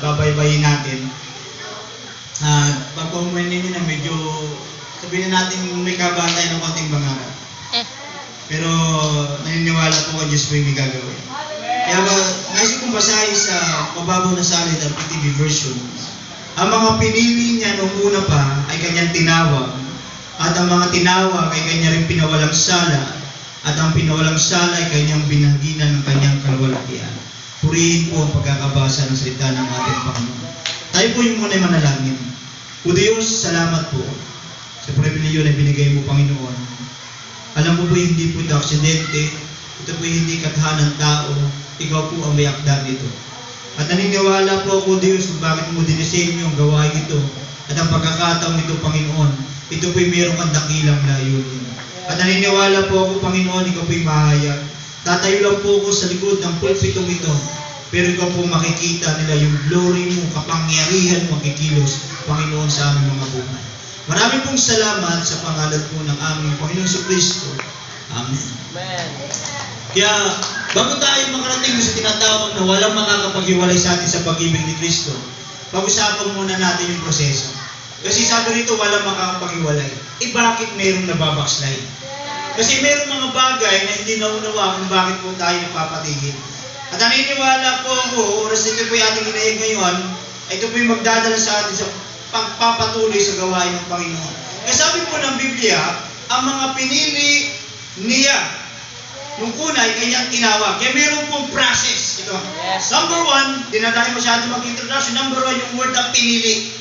babaybayin natin. Pag umuwi ninyo na medyo, sabihin na natin may kabahan tayo ng konting bangaran. Pero naniniwala po kay Diyos po yung may gagawin. Kaya nais kong basahin sa mababaw na salita, PTV version. Ang mga pinili niya noong una pa ay kanyang tinawag, at ang mga tinawag ay kanya rin pinawalang sala, at ang pinawalang sala ay kanyang binangginan ng kanyang kalwalhatian. Purihin po ang pagkakabasa ng salita ng ating Panginoon. Tayo po yung muna manalangin. O Diyos, salamat po sa pribilehyo na binigay mo, Panginoon. Alam mo po hindi po ito aksidente, ito po hindi kathanan tao, ikaw po ang may akda nito. At naniniwala po ako, Diyos, kung bakit mo dinisenyo ang gawain ito at ang pagkakataong ito, Panginoon, ito po'y mayroong kang dakilang layunin. At naniniwala po ako, Panginoon, ikaw po'y mahayag. Tatayo lang po ako sa likod ng pulpitong ito, pero ikaw po makikita nila yung glory mo, kapangyarihan mo kikilos, Panginoon, sa aming mga buhay. Marami pong salamat sa pangalan po ng aming Panginoong Kristo. Amen. Amen. Kaya, bago tayo makarating sa tinatawag na walang makakapaghiwalay sa atin sa pag-ibig ni Kristo, pag-usapan muna natin yung proseso. Kasi sabi rito, walang makakapaghiwalay. Bakit mayroong nababackslide? Kasi mayroong mga bagay na hindi naunawa kung bakit po tayo napapatigil. At naniniwala po ako, oras ito po yung ating inahig ngayon, ito po yung magdadala sa atin sa pagpapatuloy sa gawain ng Panginoon. Kaya sabi po ng Biblia, ang mga pinili niya, nung una ay kanyang tinawag. Kaya meron pong process. Ito. Yes. Number one, di na tayo masyado mag-introduction. Number one, yung word na pinili.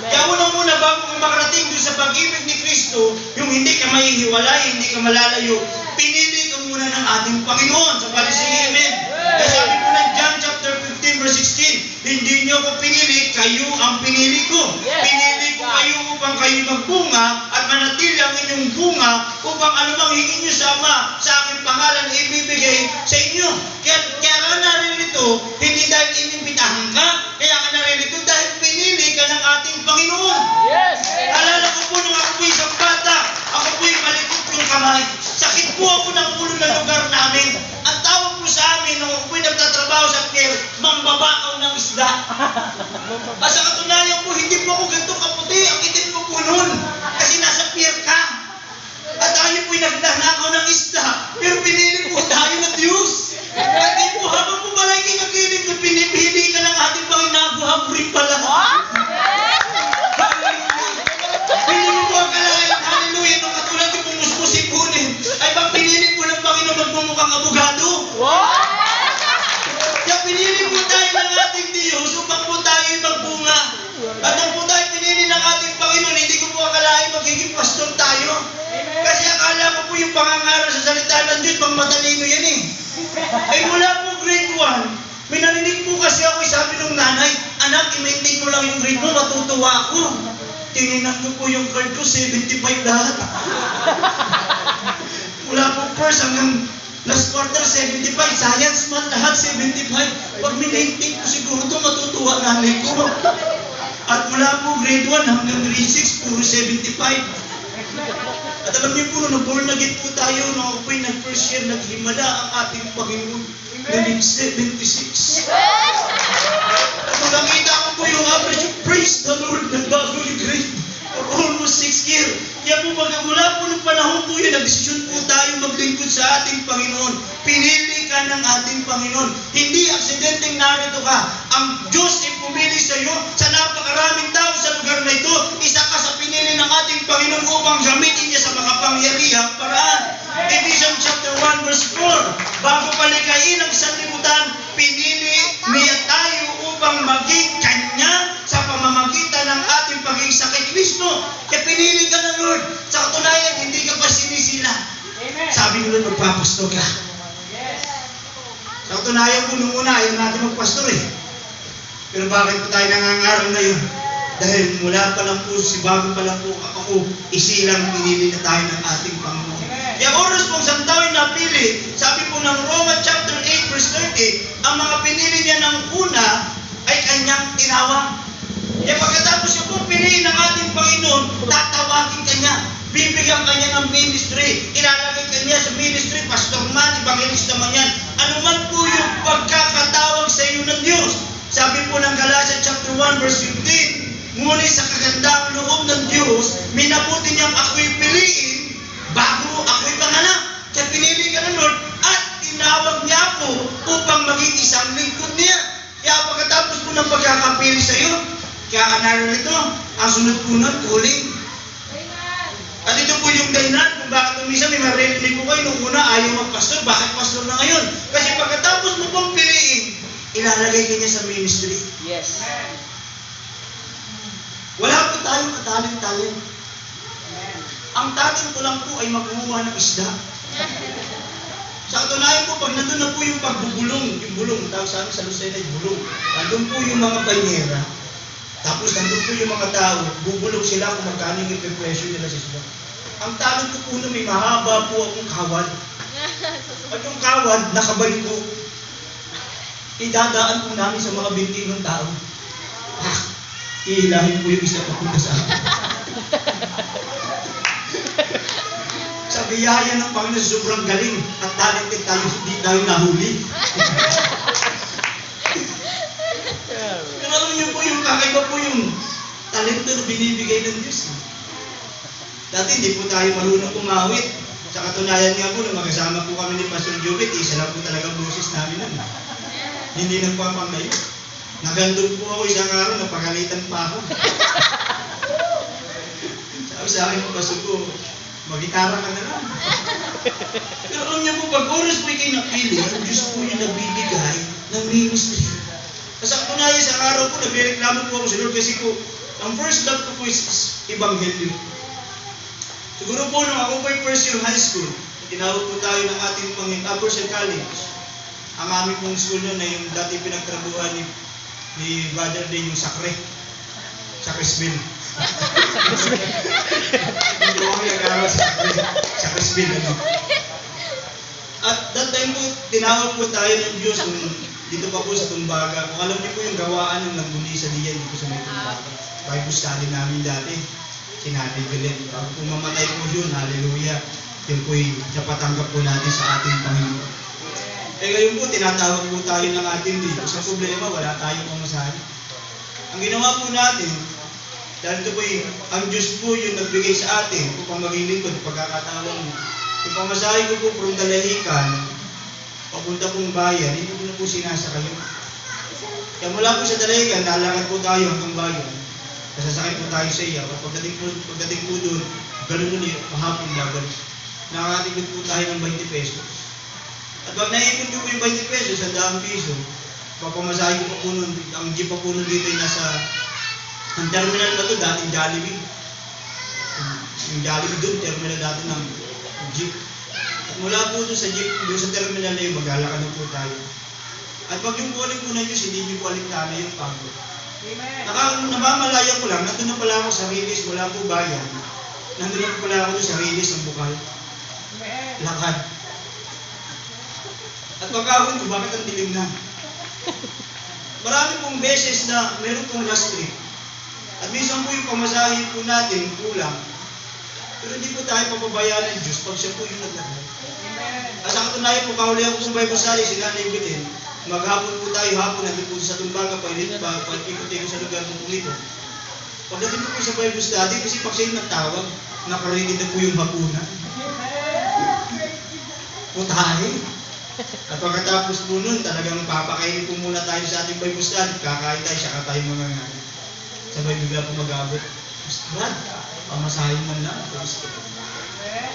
Kaya unang-una, bago ka makarating doon sa pag-ibig ni Kristo, yung hindi ka mahihiwalay, hindi ka malalayo, pinili ka muna ng ating Panginoon. Sa palising, amen. Kaya sabi po ng John chapter 15 verse 16, hindi niyo ako pinili, kayo ang pinili ko. Pinili ko kayo upang kayo magbunga at manatili ang inyong bunga upang anumang hingin niyo sa Ama, sa aking pangalan na ibibigay sa inyo. Kaya ka naririto, hindi dahil inimbitahan ka, kaya ka naririto dahil pinili ka ng ating Panginoon. Yes! Alala ko po nung ako po isang bata, ako po'y malikot yung kamay. Sakit po ako ng ulo ng lugar namin. Ang tawag po sa amin nung ako po'y nagtatrabaho sa pier, mambabakaw ng isda. At sa katunayan po, hindi po ako ganito kaputi. Ang itim ko po noon. Kasi nasa pier ka. At tayo po'y nagnanakaw ng isda. Pero pinili po tayo ng Diyos. At di po habang po malay kinakilig na pinipili ka ng ating Panginoon, naguhap rin pala. Hindi mo po akalain, hallelujah, nung katulad yung pumuspusipunin, ay bang pinili po ng Panginoon magmumukhang abogado? Kaya pinili po tayo ng ating Diyos upang po tayo magbunga. At nung po tayo pinili ng ating Panginoon, hindi ko po akalain magiging pastor tayo. Kasi akala ko po yung pangangaral sa salita ng Diyos, pang matalino yan eh. Ay mula po grade 1, may narinig po kasi ako, sabi ng nanay, anak, i-maintain mo lang yung grade mo, matutuwa ako. Tinginan ko po yung card ko, 75 lahat. Mula po first hanggang last quarter, 75. Science, math, lahat 75. Pag minmaintain ko siguro ito, matutuwa nanay ko. At mula po grade 1 hanggang grade 6, puro 75. At alam niyo po, nung born again po tayo, nung ako po'y nag-first year, naghimala ang ating Panginoon. Naging 76. At nung nakita ko po yung average, praise the Lord, nagbago yung grade. For almost 6 years. Kaya po mula po ng panahon po yun, nag-desisyon po tayo maglingkod sa ating Panginoon. Pinili ka ng ating Panginoon. Hindi aksidenteng narito ka. Ang Diyos ay pumili sa iyo sa napakaraming tao sa lugar na ito. Isa ka sa pinili ng ating Panginoon upang gamitin niya sa makapangyarihang paraan. Ephesians chapter 1 verse 4. Bago palikayin ang sanlibutan, pinili niya tayo upang maging kanya sa pamamagitan ng ating pag-iisa kay Kristo. Kaya pinili ka ng Lord. Sa katunayan, hindi ka pa sinisila. Sabi ni Lord, magpapastor ka. Sa katunayan po, nung una, ayaw natin magpastor eh. Pero bakit po tayo nangangaral ngayon? Dahil mula pa lang po, bago pa lang po ako, isilang pinili na tayo ng ating Panginoon. Kaya oras pong isang tao'y napili, sabi po ng Romans chapter 8 verse 30, ang mga pinili niya ng una ay kanyang tinawag. Kaya pagkatapos siya pong piliin ng ating Panginoon, tatawagin kanya, bibigyan kanya ng ministry, ilalagay kanya sa ministry, pastor man, evangelista man yan, anuman po yung pagkakatawag sa iyo ng Diyos. Sabi po ng Galatia 1 verse 15, ngunit sa kagandang loob ng Diyos, minabuti niyang ako'y piliin bago ako'y panganak. Kaya pinili ka ng Lord at tinawag niya ako upang maging isang lingkod niya. Kaya pagkatapos po ng pagkakapili sa iyo, kaya kanaro nito, ang sunod po nun, calling. At ito po yung dahilan kung bakit minsan may maririnig ko kayo nung una ayaw magpastor. Bakit pastor na ngayon? Kasi pagkatapos mo pong piliin, ilalagay ka niya sa ministry. Yes. Wala po tayong katalent-talent. Ang talent ko lang po ay magkumuha ng isda. Sa katunayan po, pag nandun na po yung pagbubulong, yung bulong, tawag sa amin sa Lucena ay bulong, nandun po yung mga banyera, tapos nandun po yung mga tao, bubulong sila kung magkano yung ipipresyo nila sa isda. Ang talent ko po na may mahaba po akong kawad. At yung kawad, nakabalik ko. Idadaan po namin sa mga binti ng tao. Ihilahin po yung isa papunta sa akin. Sa biyaya ng Panginoon, sobrang galing at talented tayo, hindi tayo nahuli. Pero alam niyo po yung kakaiba po yung talento na binibigay ng Diyos. Dati hindi po tayo marunong umawit. Sa katunayan nga po, nung magkasama po kami ni Pastor Jubit, isa lang po talaga boses namin nun. Hindi nagpapangayo. Nagandun po ako isang araw, napagalitan pa ako. Sabi sa akin ng Pastor ko, mag-gitara ka na lang. Pero alam niyo po, pag oras po kayo napili, ang Diyos po yung nagbibigay ng ministry. Kasi katunayan sa araw po, nagreklamo po ako sa Lord kasi po, ang first love ko po is Ebanghelyo. Siguro po nung ako po yung first year high school, tinawag po tayo ng ating Panginoon, College. Ang aming pong school noon na yung dati pinagtrabuhan ni Brother Day, yung Sacre. Sacresville. Hindi ko nag-aaral sa Crisville. At that time po, tinawag po tayo ng Diyos dito pa po sa Tumbaga. Kung alam niyo po yung gawaan ng Langguni sa Diyan dito sa may Tumbaga. Bible study namin dati. Sinabi Belen. Bago po mamatay po yun, hallelujah. Yun po yung napatanggap po natin sa ating Panginoon. Eh ngayon po, tinatawag po tayo ng ating dito. Sa problema, wala tayong pamasahe. Ang ginawa po natin, dahil ito po ang Diyos po yung nagbigay sa atin upang maging lingkod, pagkakataon mo. Yung pamasahe ko po from Dalahican, papunta pong bayan, hindi ko na po sinasakayo. Kaya mula po sa Dalahican, lalakad po tayo hanggang bayan. Kasasakay po tayo sa iya. Pagdating po doon, ganun ulit, mahapon laban. Nakakatigod po tayo ng 20 pesos. At pag naipon ko po yung 20 pesos, 100 piso, papamasahe ko po nun, ang jeep pa po nun dito ay nasa, ang terminal na ito, dating Jollibee. Yung Jollibee doon, terminal dati ng jeep. At mula po doon sa jeep, doon sa terminal na yun, maglalakad na po tayo. At pag yung calling po na Diyos, hindi niyo po aliktana yung pagod. Namamalaya ko lang, nandun na pala ako sa Rilis, wala po bayan. Nandun na pala ako doon sa Rilis, ang bukal. Lakad. At pagkahon ko, bakit ang dilim na? Marami pong beses na meron pong last trip. At minsan po yung pamasahe po natin, kulang. Pero hindi po tayo papabayaan ng Diyos pag siya po yung naglakad. At sa katunayan po, kahuli ako kung Bible study, si Nanay Bitin, maghapon po tayo, hapon, nandun po sa Tumbaga, pag-ikot-ikot sa lugar po ito. Pagdating po sa Bible study, kasi pag siya yung nagtawag, nakarinig na po yung hapunan. Putahe. At pagkatapos po nun, talagang papakainin po muna tayo sa ating Bible study, kakain tayo, saka tayo mga ngayon. Sabay bigla po mag-abot. Brad, pamasahin man lang.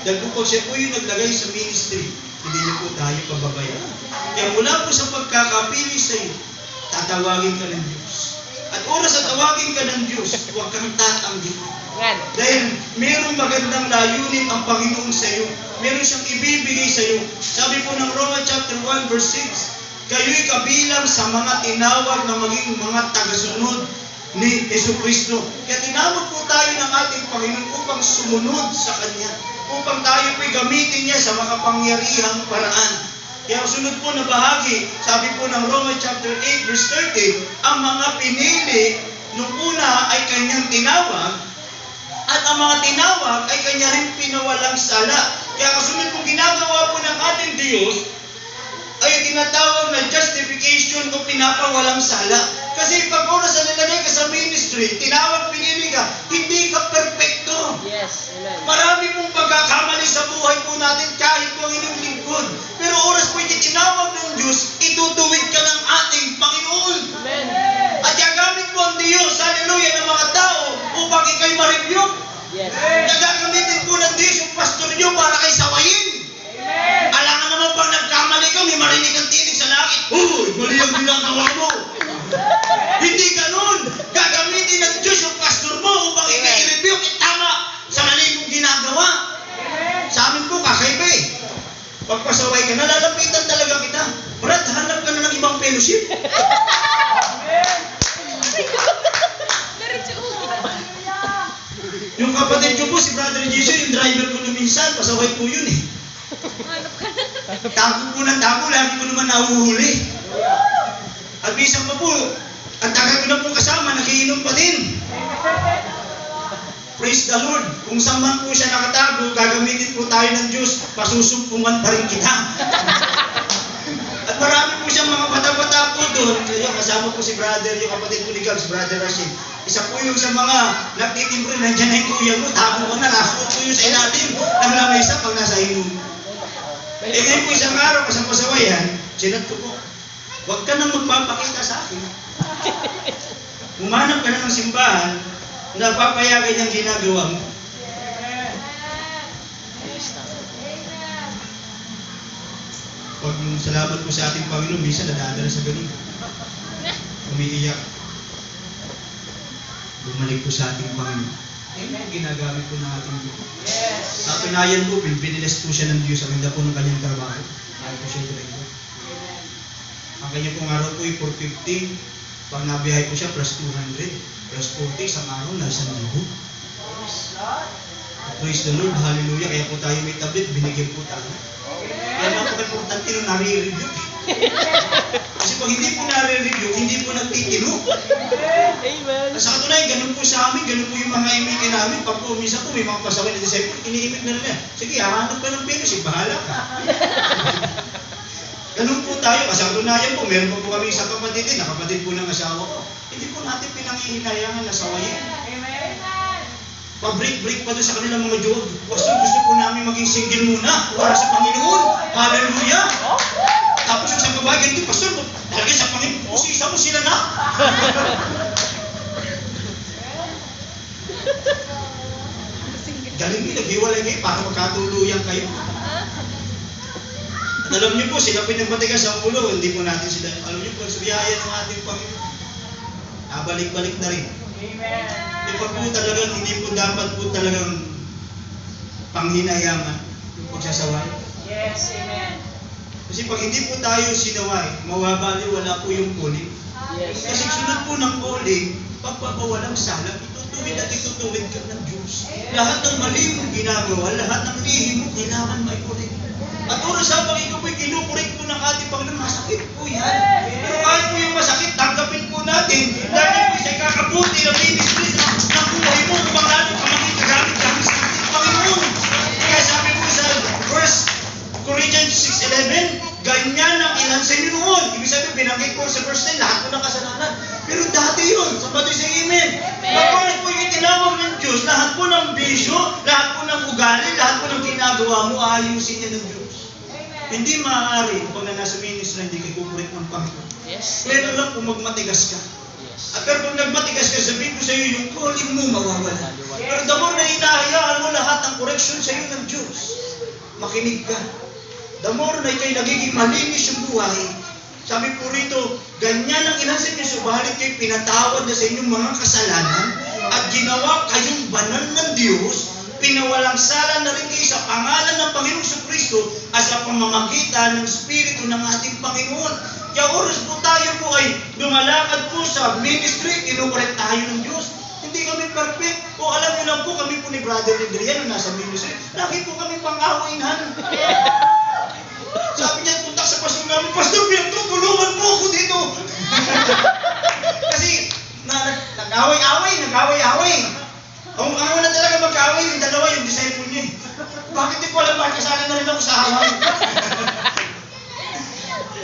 Dahil po pag siya po yung naglagay sa ministry, hindi niyo po tayo pababayaan. Kaya mula po sa pagkakapili sa iyo, tatawagin ka ng Diyos. At oras na tawagin ka ng Diyos, huwag kang tatanggi. Dahil mayroong magandang layunin ang Panginoon sa iyo. Meron siyang ibibigay sa iyo. Sabi po ng Romans chapter 1 verse 6, kayo'y kabilang sa mga tinawag na maging mga tagasunod ni Jesucristo. Kaya tinawag po tayo ng ating Panginoon upang sumunod sa Kanya. Upang tayo po'y gamitin niya sa makapangyarihang paraan. Kaya ang sunod po na bahagi, sabi po ng Romans chapter 8 verse 13, ang mga pinili nung una ay Kanyang tinawag, at ang mga tinawag ay Kanya rin pinawalang sala. Kaya ang sunod po ginagawa po ng ating Diyos ay tinatawag na justification o pinapawalang sala. Kasi pag oras na nilagay ka sa ministry, tinawag, pinili ka, hindi ka perfecto. Yes, amen. Marami pong pagkakamali sa buhay po natin kahit po ang inyong lingkod. Pero oras po hindi tinawag ng Diyos, itutuwid ka ng ating Panginoon. Amen. At gagamit po ang Diyos, hallelujah, ng mga tao upang ikay ma-rebuke. Yes. Gagamitin po ng Diyos yung pastor nyo para kay sawayin. Alangan naman pag nagkamali ka, may marinig ang tinig sa langit. Uy, mali ang ginagawa mo. Hindi ganun. Gagamitin ng Diyos yung pastor mo upang ikay i-rebuke, itama sa mali mong ginagawa. Sa amin po, kakaiba eh. Pagpasaway ka, nalalapitan talaga kita. Brad, hanap ka na ng ibang fellowship. Yung kapatid ko po, si Brother Jesus, yung driver ko nung minsan, pasaway po yun eh. Tago po ng tago, lagi ko naman nahuhuli. At minsan pa po, ang tagal ko na po kasama, nakiinom pa din. Praise the Lord. Kung saan man po siya nakatago, gagamitin po tayo ng Diyos, pasusumpungan pa rin kita. At marami po siyang mga bata-bata po doon. Kasama po si brother, yung kapatid ko ni Gab, si Brother Rashid. Isa po yung sa mga nagtitimbre, nandiyan na yung kuya mo, tago ka na, nakakot po yung sa ilalim ng lamesa pag nasa inom. Eh ngayon po isang araw, kasang pasawayan, sinat ko po, huwag ka nang magpapakita sa akin. Umanap ka na ng simbahan, na papayagan niyang ginagawa mo. Pag salamat po sa ating Panginoon, minsan nadadala sa ganun. Umiiyak. Bumalik po sa ating Panginoon. Amen. Ginagamit po ng ating Diyos. Sa katunayan po, biniles po siya ng Diyos ang ganda po ng kanyang trabaho. Kaya po siya ito. Ang kanya pong araw po ay 450. Pag nabiyahe po siya, plus 200. Plus 40, isang araw na 1,000. Praise the Lord, hallelujah. Kaya po tayo may tablet, binigyan po tayo. Kaya napaka-importante nung nare-review. Kasi pag hindi po nare-review, hindi po nagtitino. Amen. At sa katunayan, ganun po sa amin, ganun po yung mga imikin namin. Pag po, minsan po may mga pasaway na disciple, iniimik na nila. Sige, hahanap ka ng fellowship, bahala ka. Ganun po tayo. Kasi sa katunayan po, meron po kami isang kapatid din, nakapatid po ng asawa ko. Hindi po natin pinangihinayangan na sawayin. Pa-break pa doon sa kanilang mga jowa. Gusto po namin maging single muna para sa Panginoon. Hallelujah! Tapos yung sa babae, ganito, Pastor, talaga sa Panginoon, usisa mo sila na. Galing nila, naghiwalay kayo para magkatuluyan kayo. At alam niyo po, sila pinagbatigas ang ulo, hindi po natin sila. Alam niyo po, sa biyaya ng ating Panginoon. Balik-balik na rin. Amen. Pag po talagang hindi po dapat po talagang panghinayangan yung pagsasaway. Yes, amen. Kasi pag hindi po tayo sinaway, mawabali wala po yung calling. Yes. Kasi sunod po ng calling, pagpapawalang sala, itutuwid at itutuwid ka ng Diyos. Lahat ng mali mong ginagawa, lahat ng lihim mo, kailangan may correct. At oras habang ito po'y kinukorek po ng ating Panginoon, masakit po yan. Pero kahit po yung masakit, tanggapin po natin. Dahil po siya'y kakabuti ng ministry ng buhay mo upang lalo ka maging kagamit-gamit sa ating Panginoon. Kaya sabi po sa 1 Corinthians 6:11, ganyan ang ilan sa inyo noon. Ibig sabihin, binanggit ko sa verse 9, lahat po ng kasalanan. Pero dati yun, sabi sa amen. Kapag po yung itinawag ng Diyos, lahat po ng bisyo, lahat po ng ugali, lahat po ng ginagawa mo, aayusin niya ng Diyos. Hindi maaari pag nasa ministry hindi kayo kukulit ng Panginoon. Yes. Pero lang kung magmatigas ka. Yes. At pero pag nagmatigas ka, sabihin ko sa iyo, yung calling mo mawawala. Pero the more na hinahayaan mo lahat ng correction sa iyo ng Diyos, makinig ka. The more na ikay nagiging malinis yung buhay, sabi po rito, ganyan ang ilan sa inyo, subalit kayo pinatawad na sa inyong mga kasalanan at ginawa kayong banal ng Diyos, pinawalang sala na rin kayo sa pangalan ng Panginoong Kristo at sa pamamagitan ng Espiritu ng ating Panginoon. Kaya oras po tayo po ay lumalakad po sa ministry, kinukorek tayo ng Diyos. Hindi kami perfect. O alam niyo lang po, kami po ni Brother Adrian na nasa ministry, lagi po kami pang-awinhan. Sabi niya, punta sa pastor namin, Pastor, pinagtutulungan mo ako dito. Kasi nag-away-away. Ang una talaga mag-away, yung dalawa, yung disciple niya. Bakit di ko alam, bakit kasali na rin ako sa away?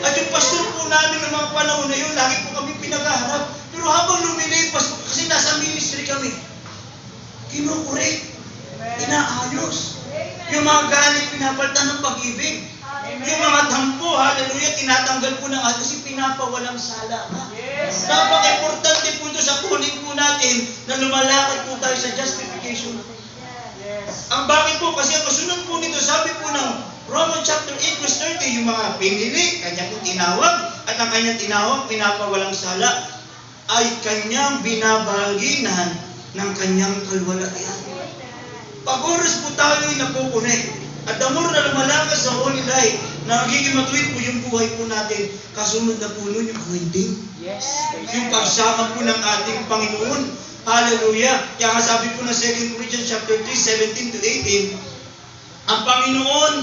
At yung pastor po namin ng mga panahon na yun, lagi po kami pinag-aharap. Pero habang lumilipas, kasi nasa ministry kami. Kinukurek. Inaayos. Yung mga galit, pinapalitan ng pag-ibig. Yung mga dampo, hallelujah, tinatanggal po ng atin kasi pinapawalang sala ka. Napaka-importante po ito sa kunin po natin na lumalakad po tayo sa justification. Ang bakit po? Kasi ang kasunod po nito, sabi po ng Romans chapter 8 verse 30, yung mga pinili, kanya po tinawag, at ang kanyang tinawag, pinapawalang sala, ay kanyang binabaginan ng kanyang kalwalatian. Pag-oras po tayo ay nakukunik, at the more na lumalakas sa holy life, na nagiging matuwid po yung buhay po natin, kasunod na po nun yung anointing. Yes. Yung pagsama po ng ating Panginoon. Hallelujah. Kaya nga sabi po ng 2 Corinthians chapter 3, 17 to 18, ang Panginoon,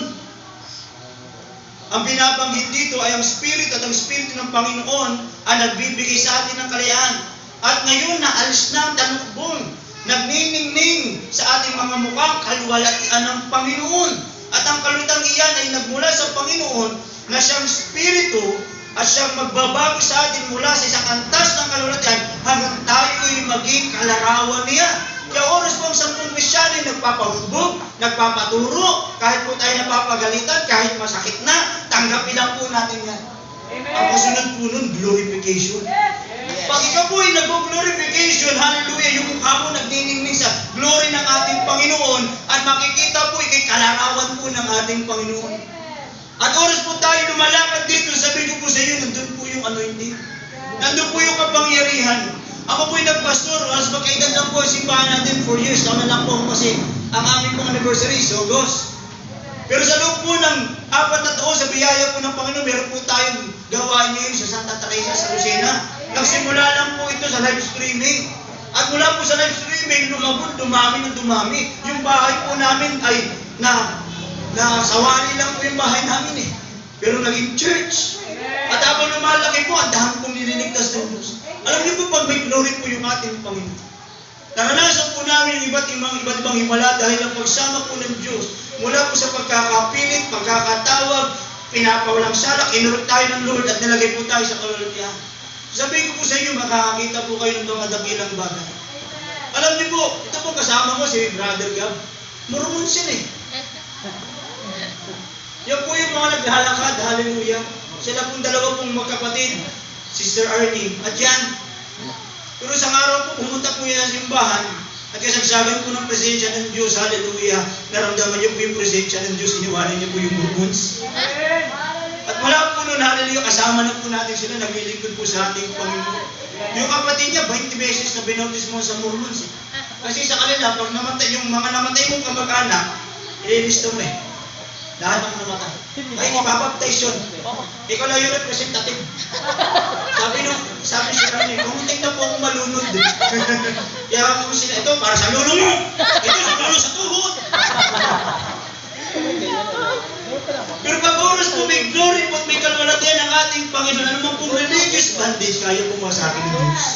ang binabanggit dito ay ang Spirit at ang Spirit ng Panginoon ang nagbibigay sa atin ng kalayaan. At ngayon na alis na ang talukbong, nagniningning sa ating mga mukhang kalwalatian ng Panginoon. At ang kalutang iyan ay nagmula sa Panginoon na siyang Espiritu at siyang magbabago sa atin mula sa isang antas ng kalwalatian hanggang tayo ay maging kalarawan niya. Kaya oras po ang sampung Kristyano ay nagpapahubog, nagpapaturo, kahit po tayo napapagalitan, kahit masakit na, tanggapin lang po natin yan. Ang kasunod po nun, glorification. Pag ikaw po ay nag-glorification, hallelujah, yung mukha mo nagniningning sa glory ng ating Panginoon at makikita po ikay kalarawan po ng ating Panginoon. At oras po tayo lumalakad dito, sabi ko po sa iyo, nandun po yung anointing. Nandun po yung kapangyarihan. Ako po yung nagpastor, alas magkaitan lang po ang simbahan natin 4 years. Tama lang po ako kasi ang aming pong anniversary is August. Pero sa loob po ng 4 na taon, sa biyaya po ng Panginoon, meron po tayong gawain ngayon sa Santa Teresa, sa Lucena. Nagsimula lang po ito sa live streaming. At mula po sa live streaming, lumabot, dumami ng dumami. Yung bahay po namin ay sawali lang po yung bahay namin eh. Pero naging church. At habang lumalaki po, ang dami pong nililigtas ng Diyos. Alam niyo po, pag may glory po yung ating Panginoon. Naranasan po namin yung iba't ibang himala dahil ang pagsama po ng Diyos mula po sa pagkakapilit, pagkakatawag, pinapawalang sala, kinurot tayo ng Lord at nilagay po tayo sa kalulatian. Sabihin ko po sa inyo, makakakita po kayo ng mga dakilang bagay. Alam niyo po, ito po kasama ko si Brother Gab. Mormons yan eh. Yan po yung mga naglalakad, hallelujah. Sila pong dalawa pong magkapatid, Sister Arnie, at yan. Pero sa araw po, pumunta po yan sa simbahan, at kasagsagan po ng presensya ng Diyos, hallelujah. Naramdaman niyo po yung presensya ng Diyos, iniwanan niyo po yung Mormons. At mula po nun, hallelujah, kasama na po natin sila, naglilingkod po sa ating Panginoon. Yung kapatid niya, 20 beses na binautis mo sa Mormons eh. Kasi sa kanila, pag namatay, yung mga namatay mong kamag-anak, ililisto mo eh. Lahat ng namatay. Ay, ipapaptize yun. Ikaw lang yung representative. Sabi siya rin, kumunting na po akong malunod. Kaya ako sila, ito para sa lulo mo. Ito sa lulo sa tuhod. Pero pag oras po may glory po at may kalwalatian ng ating Panginoon, anumang pong religious bandage, kaya po masakin ng Diyos.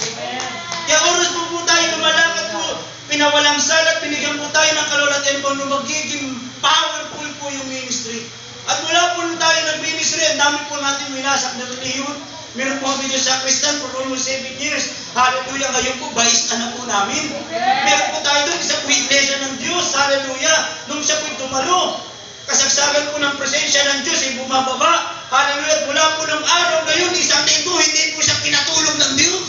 Kaya oras po tayo lumalakad po, pinawalang salat, binigyan po tayo ng kalwalatian po, magiging powerful po yung ministry. At mula po tayo nag-ministry, ang dami po natin winasak na reliyon. Meron po kami sa Kristan for almost 7 years. Hallelujah, ngayon po, baista na po namin. Meron po tayo doon, isa po iglesia ng Diyos. Hallelujah. Nung siya po tumalo, kasagsagan po ng presensya ng Diyos ay bumababa. Hallelujah. At mula po ng araw na yun, isang linggo, hindi po siya pinatulog ng Diyos.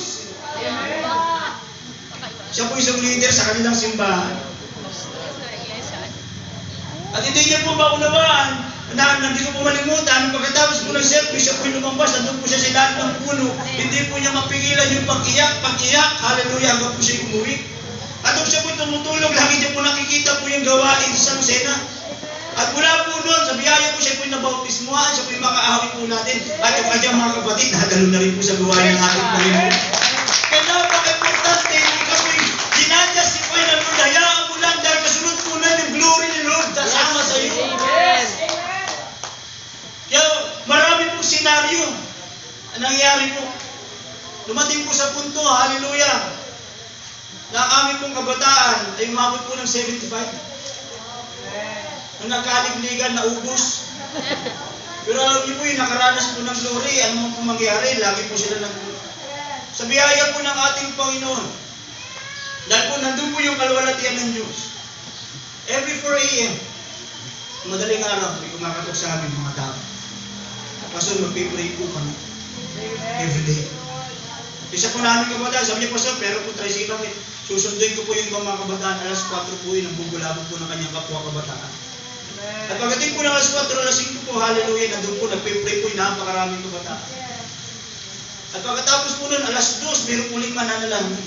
Siya po isang leader sa kanilang simbahan. At hindi niya po maunawaan na hindi ko po malimutan, pagkatapos po ng service, siya po lumabas, nandun po siya sa ilalim ng puno, hindi po niya mapigilan yung pag-iyak, hallelujah, hanggang po siya umuwi. At nung siya po tumutulog, lagi niya po nakikita po yung gawain sa Lucena. At mula po noon, sa biyaya po siya po yung nabautismuhan, siya po yung makaawi po natin, at yung kanyang mga kapatid, nakagalo na rin po sa gawain ng ating Panginoon. Kaya napaka-importante, ikaw po yung dinadjustify na Lord, hayaan mo lang dahil kasunod po na yung glory ni Lord, kasama sa iyo. Kaya marami pong senaryo na nangyari po. Dumating po sa punto, hallelujah, na ang aming pong kabataan ay umabot po ng 75. Nung nagkaligligan, naubos. Pero alam niyo po yung nakaranas po ng glory, ano man po mangyari, lagi po sila nag... Sa biyaya po ng ating Panginoon, dahil yung kalwalatian ng Diyos. Every 4 a.m., madaling araw, may kumakatok sa amin mga tao. Pastor, magpipray po kami. Every day. Isa po namin kabataan, sabi niya, Pastor, pero po tricycle kami. Susunduin ko po yung ibang mga kabataan. Alas 4 po yun, ang bubulabog po ng kanyang kapwa kabataan. At pagdating po ng alas 4, alas 5 po, hallelujah, nandun po, nagpipray po yung napakaraming kabataan. At pagkatapos po nun, alas 2, meron po 5 mananalangin.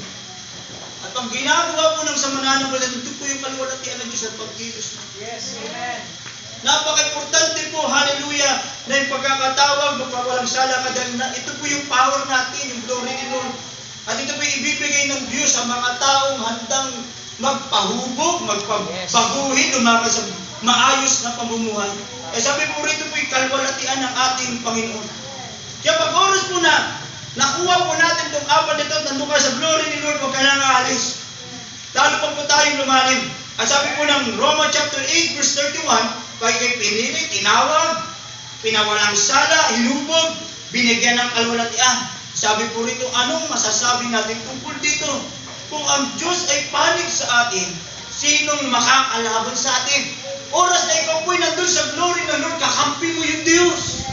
At pag ginagawa po ng samananang pala, ito po yung kalwalatian ng Diyos at pagkilos. Yes, amen. Napaka-importante po, hallelujah, na yung pagkakatawag, magpawalang sala ka dahil na ito po yung power natin, yung glory ni Lord. At ito po yung ibibigay ng Diyos sa mga taong handang magpahubog, magpabaguhin, lumakas sa maayos na pamumuhay. Eh sabi po rito po yung kalwalatian ng ating Panginoon. Kaya pag oras po na, nakuha po natin itong apat nito, nandun ka sa glory ni Lord, huwag ka nang aalis. Lalo pa po tayong lumalim. At sabi po ng Romans chapter 8, verse 31, kaya kayo pinili, tinawag, pinawalang sala, hinubog, binigyan ng kalwalatian. Sabi po rito, anong masasabi natin tungkol dito? Kung ang Diyos ay panig sa atin, sinong makakalaban sa atin? Oras na ikaw po'y nandun sa glory ng Lord, kakampi mo yung Diyos.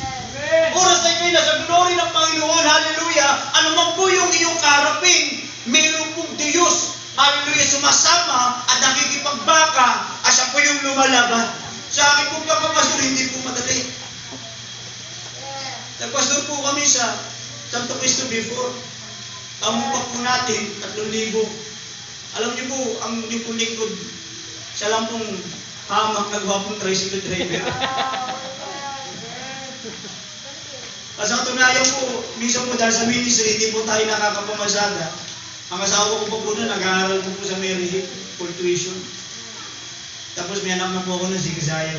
Oras na ikaw nasa glory ng Panginoon, hallelujah, ano man po yung iyong karapin, mayroon pong Diyos, hallelujah, sumasama at nakikipagbaka, at siya po yung lumalaban. Sa akin pong pagpapastor, hindi po madali. Nagpastor po kami sa Santo Cristo before. Ang mukha po natin, 3,000. Alam niyo po, ang yung pong lingkod, siya lang pong hamak na gwapong tricycle driver. At sa katunayan po, minsan po dahil sa ministry, hindi po tayo nakakapamasada. Ang asawa ko po po na, nag-aaral po sa Mary Hill, full tuition. Tapos may anak na po ako na si Kazaya.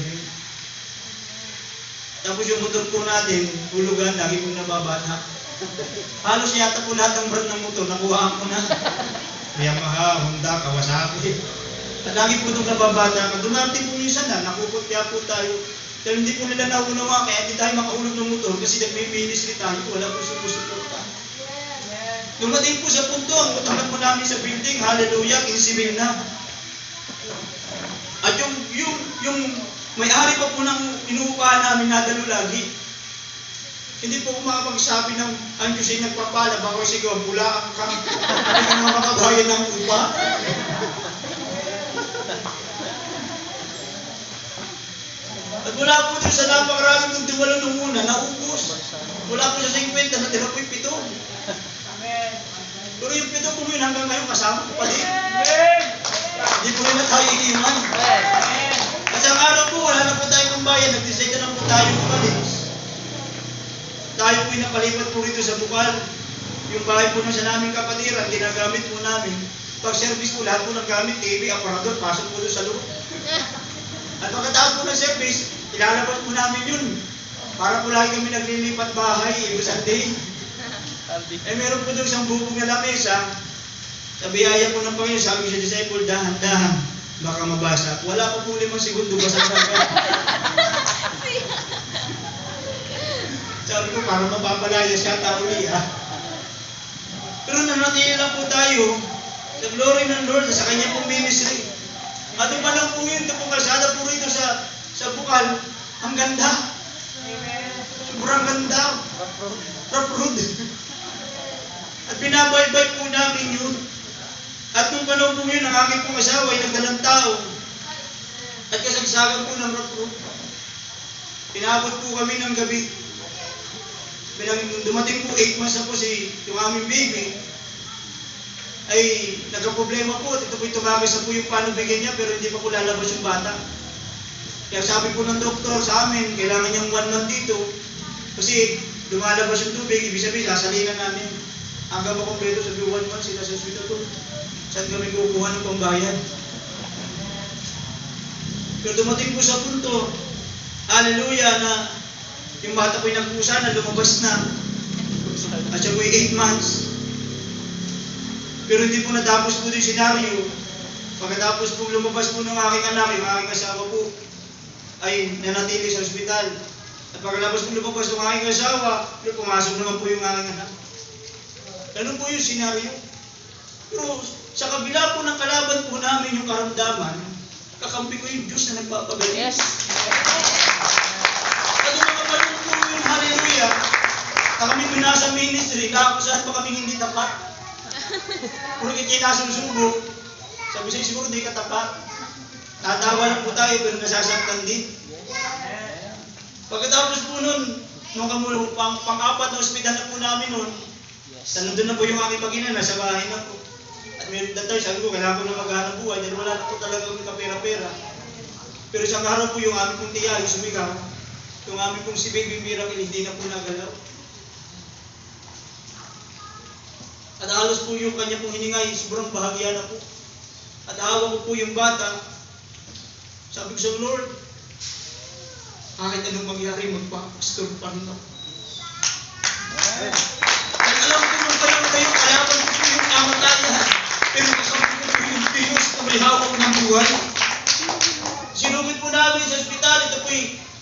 Tapos yung motor po natin, hulugan, lagi pong nababata. Halos yata po lahat ng brand ng motor, nakuhaan ko na. Yamaha, Honda, Kawasaki. At lagi po itong nababata. Dumarating po minsan na, nakuputya po tayo. Pero hindi po nila naunawa, kaya hindi tayo makaulog ng motor kasi nagme-ministry tayo, wala po sumusuporta. Dumating po sa punto, ang utangan po namin sa building, hallelujah, 15,000 na. At yung may-ari pa po ng inuupahan namin nadalo lagi. Hindi po makapagsabi ng ang Diyos ay nagpapala, baka sigaw, bulaan ka, hindi ka makakabayan ng upa. At mula po doon sa napakarami ng tiwala nung una, naubos. Mula po sa 50, natira po yung 7. Pero yung 7 po yun hanggang ngayon kasama ko pa din. Hindi po rin na tayo iiwan. At sa araw po, wala na po tayong pambayan. Nag-decide na po tayo umalis. Tayo po napalipat po rito sa Bukal. Yung bahay po na sa naming kapatiran, ginagamit po namin. Pag-service po, lahat po ng gamit, TV, aparador, pasok po doon sa loob. At pagkatapos po ng service, ilalabas po namin yun. Para po lagi kami naglilipat bahay, every Sunday. Eh meron po doon isang bubong na lamesa. Sa biyaya po ng Panginoon, sabi sa disciple, dahan-dahan, baka mabasa. Wala pa po 5 segundo, basa na agad. Sabi ko, parang mapapalaya siya, tauli ha. Pero nanatili lang po tayo sa glory ng Lord, sa kanya pong ministry. At yung pa lang po yun, ito pong kalsada po rito sa Bukal, ang ganda. Sobrang ganda. Rough road. At binabaybay po namin yun. At nung panahon po yun, ang aking pong asawa ay nagdalang tao. At kasagsagan po ng rough road. Pinabot po kami ng gabi. Dumating po 8 months na po yung aming baby. Ay nagka-problema po. Ito po tumagas na po yung panubigyan niya pero hindi pa po lalabas yung bata. Kaya sabi po ng doktor sa amin, kailangan niyang 1 month dito. Kasi lumalabas yung tubig, ibig sabihin, sasalinan namin. Hanggang makompleto sa 1 month, sila sa hospital to. Saan kami kukuha ng pambayad? Pero dumating po sa punto, hallelujah, na yung bata po'y nagpusa na lumabas na. At siya po'y 8 months. Pero hindi po natapos po yung senaryo. Pagkatapos po lumabas po ng aking anak, yung aking asawa po, ay nanatili sa ospital. At pagkatapos po lumabas ng aking asawa, pumasok naman po yung aking anak. Ganun po yung senaryo. Pero sa kabila po ng kalaban po namin yung karamdaman, kakampi ko yung Diyos na nagpapagaling. Yes. At yung mga kapatid po yung hallelujah, na kami doon nasa ministry, nakakusahan pa kami hindi tapat. Kung kinasusubo, sabi sa'yo siguro di ka tapat. Tatawa lang po tayo pero nasasaktan din. Pagkatapos po nun, nung pang-apat na ospital na po namin nun, nandun na po yung aking pag-ina, nasa bahay na po. At may that time, sabi ko, kailangan ko na maghanap buhay dahil wala na po talaga kami kapera-pera. Pero isang araw po yung aming pong tiya, yung sumigaw, yung aming pong si Baby Miracle, hindi na po nagalaw. At halos po yung kanya pong hiningay, sobrang bahagya na po. At hawak ko po yung bata. Sabi ko sa Lord, kahit anong mangyari, magpapastor pa rin ako. At alam ko nung kayo kalaban ko po yung kamatayan. Pero kakampi ko po yung Diyos na may hawak ng buhay. Sinugod po namin sa ospital, ito po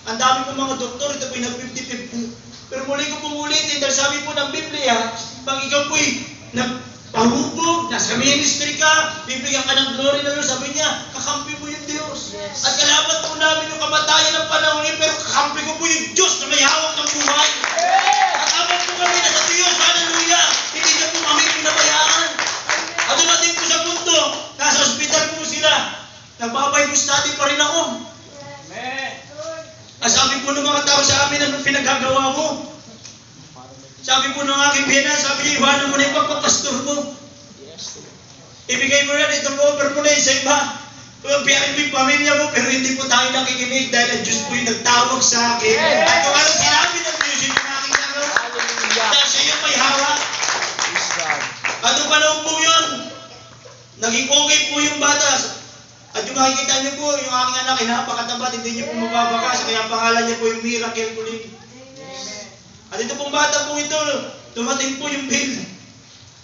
ang dami po mga doktor, ito po yung nag-50-50. Pero muli ko pong ulitin, dahil sabi po ng Biblia, pag ikaw po'y nagpahubog, nasa ministry ka, bibigyan ka ng glory na Lord, sabi niya, kakampi mo yung Diyos. Yes. At kalaban po namin yung kamatayan ng panahon yun, pero kakampi ko po yung Diyos na may hawak ng buhay. At habang po kami na sa Diyos, hallelujah, hindi niya po kami pinabayaan. At dumating po sa punto, nasa ospital po sila, nagbabayos natin pa rin ako. At sabi po ng mga tao sa amin, anong pinaggagawa mo? Sabi po ng aking bina, sabi niya, iwanan mo na yung pagpapastor mo. Ibigay mo na, itong over mo na yung sa iba. Piyarin mo yung pamilya mo, pero hindi po tayo nakikinig dahil ang Diyos po yung nagtawag sa akin. At kung anong sinabi ng Diyos, yung aking sagot, dahil siya yung may hawak. At yung panahon po yun, naging okay po yung bata. At yung makikita niyo po, yung aking anak, napakatabat, hindi niyo po mababakas, kaya ang pangalan niya po yung Miracle Kuling. At ito pong bata po ito, dumating po yung bill.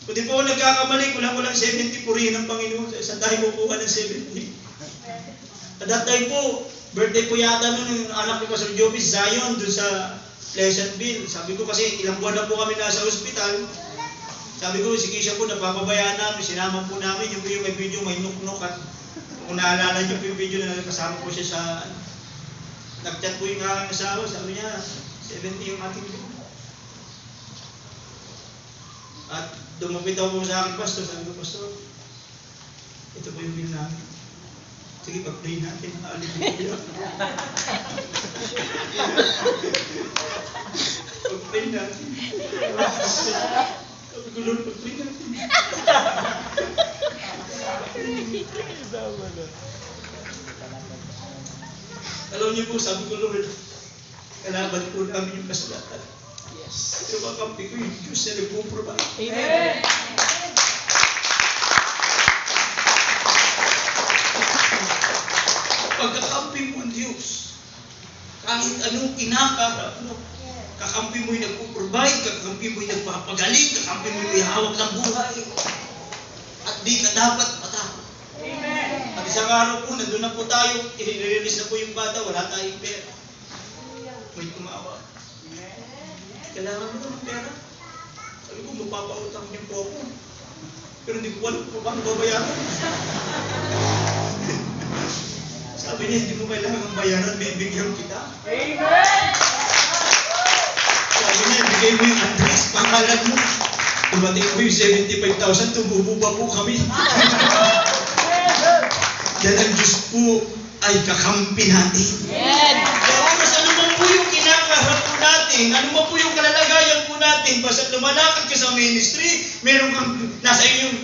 Kung di po ako nagkakamali, kulang-kulang 70 purihin ng Panginoon. Sa tayo kukuha ng 70. At that time po, birthday po yata nun yung anak ni Pastor Joby Zion dun sa Pleasantville. Sabi ko kasi ilang buwan na po kami nasa ospital. Sabi ko, si Kisha po, napapabayaan namin, sinama po namin yung may video, may nuk-nuk. At kung naalala niyo po yung video na kasama po siya sa, nag-chat po yung aking asawa, sabi niya, 70 yung ating bill. At dumapit ako sa akin, Pastor, sabi ko, Pastor, ito po yung bill namin. Sige, pag-pray natin. Hallelujah. Pag-pray natin. Sabi ko, Lord, pag-pray natin. Alam niyo po, sabi ko, Lord, kalaban po namin yung kasulatan. Yes. Pero kakampi ko yung Diyos na nagpo-provide. Amen. Pagkakampi mo ang Diyos, kahit anong kinakaharap mo, kakampi mo yung nagpo-provide, kakampi mo yung nagpapagaling, kakampi mo yung may hawak ng buhay. At di ka dapat matakot. At isang araw po, nandun na po tayo, i-release na po yung bata, wala tayong pera. May tumawa. Kailangan mo naman pera. Sabi ko, mapapautang niyo po ako. Pero hindi ko alam kung paano babayaran. Sabi niya, hindi mo kailangan bayaran, bibigyan kita. Amen. Sabi niya, bigay mo yung address, pangalan mo. Dumating po yung 75,000, tumububa po kami. Dahil ang Diyos po ay kakampi natin. Kaya oras, ano man po yung kinakaharap po natin, ano man po yung kalalagayan po natin, basta lumalakad ka sa ministry, meron kang nasa inyong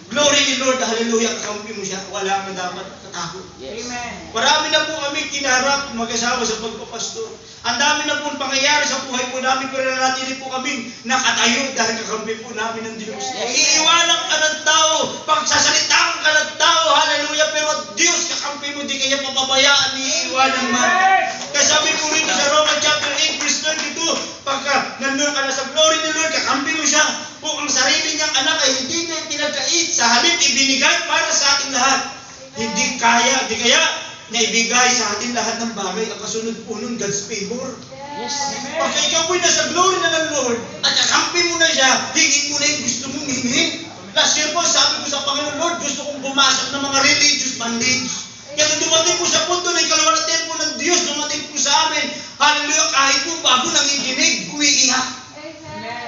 glory ni Lord, hallelujah, kakampi mo siya, wala ka dapat katakot. Amen. Marami na po kami kinaharap mag-asawa sa pagpapastor. Ang dami na po pangyayari sa buhay po namin, pero nanatili po kami nakatayo dahil kakampi po namin ng Diyos. Iiwanan ka ng tao, pagsasalitaan ka ng tao, hallelujah, pero Diyos kakampi mo, di kaya papabayaan, iiwanan man. Kaya sabi po rito sa Romans chapter 8, verse 32, pagka nandun ka na sa glory ni Lord, kakampi mo siya. Kung ang sarili niyang anak ay hindi niya pinagkait, sa halip ibinigay para sa ating lahat. Hindi kaya, di kaya naibigay sa atin lahat ng bagay. Ang kasunod po nun, God's favor. Yes. Pagka ikaw po'y nasa glory na ng Lord, at kakampi mo na siya, hingin mo na yung gusto mong hingin. Last year po, sabi ko sa Panginoon, Lord, gusto kong bumasak ng mga religious bandage. Kaya nung dumating po sa punto na ikalawa na tempo ng Diyos, dumating po sa amin, hallelujah, kahit po bago nanginginig, umiiyak.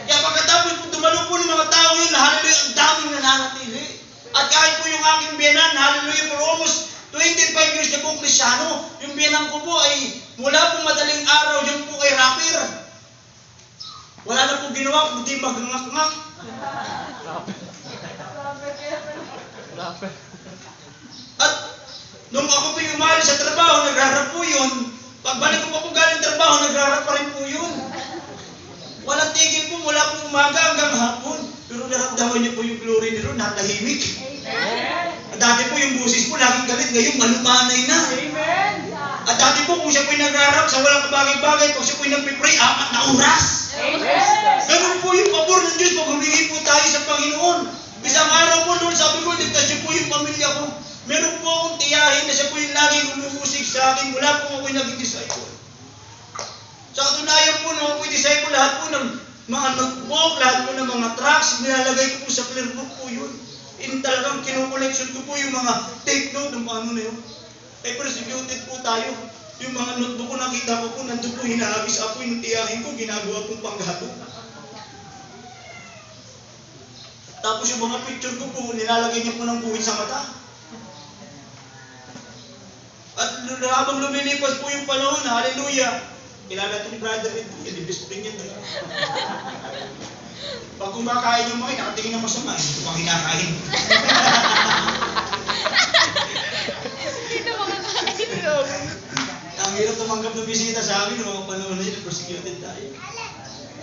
Kaya pagkatapos po dumalo po ng mga tao yun, hallelujah, ang daming nananatili. At kahit po yung aking biyanan, hallelujah, for almost 25 years na pong Krisyano, yung biyanan ko po ay mula po madaling araw, yung po kay rapper. Wala na po ginawa, kundi magngak-ngak. At nung ako po yung umali sa trabaho, nagrarap po yun. Pagbalik ko po galing trabaho, nagrarap pa rin po yun. Walang tigil po mula po umaga hanggang hapon. Pero naramdaman niyo po yung glory ni Lord, natahimik. Dati po yung busis po laging galit, ngayon malumanay na. At dati po kung siya po yung nagrarap sa walang kabagay-bagay, pag siya po yung nagpipray, 4 na oras. Ganun po yung pabor ng Diyos pag humingi po tayo sa Panginoon. Isang araw po, Lord, sabi ko, ligtas niyo po yung pamilya ko. Meron po akong tiyahin na siya po yung laging umuusig sa akin mula po ako yung naging disciple. Sa katunayan po, nung ako yung disciple, lahat po ng mga notebook, lahat po ng mga tracks, nilalagay ko po sa clear book po yun. Talagang kinokoleksyon ko po yung mga take note ng paano na yun. Ay persecuted po tayo. Yung mga notebook ko nakita ko po, nandun po hinahabis ako yung tiyahin ko, ginagawa pong panggato. Tapos yung mga picture ko po, nilalagay niya po ng buwit sa mata. At habang lumilipas po yung panahon, hallelujah, kilala ito ni Brother Ed, yung best friend niya. Pag kumakain yung mga, nakatingin ng masama, hindi ko pang kinakain. Ang hirap tumanggap ng bisita sa amin, mga panahon na yun, persecuted tayo.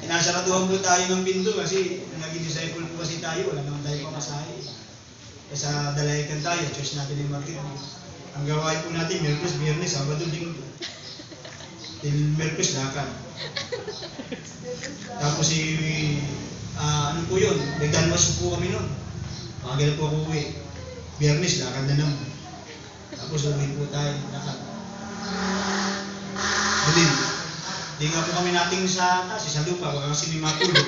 Sinasaraduhan po tayo ng pinto kasi naging disciple po kasi tayo, wala naman tayo pamasahe. Sa Dalayagan tayo, church natin yung Martin. Ang gawain po natin, Miyerkules, Biyernes, Sabado, Linggo. Till Miyerkules, lakad. Tapos ano po yun, nagdanwas po kami nun. Pagkala po ako uwi. Biyernes, lakad na naman. Tapos uwi po tayo, lakad. Bilin. Hindi nga po kami nating sa taas, sa lupa, baka kasi may matulog.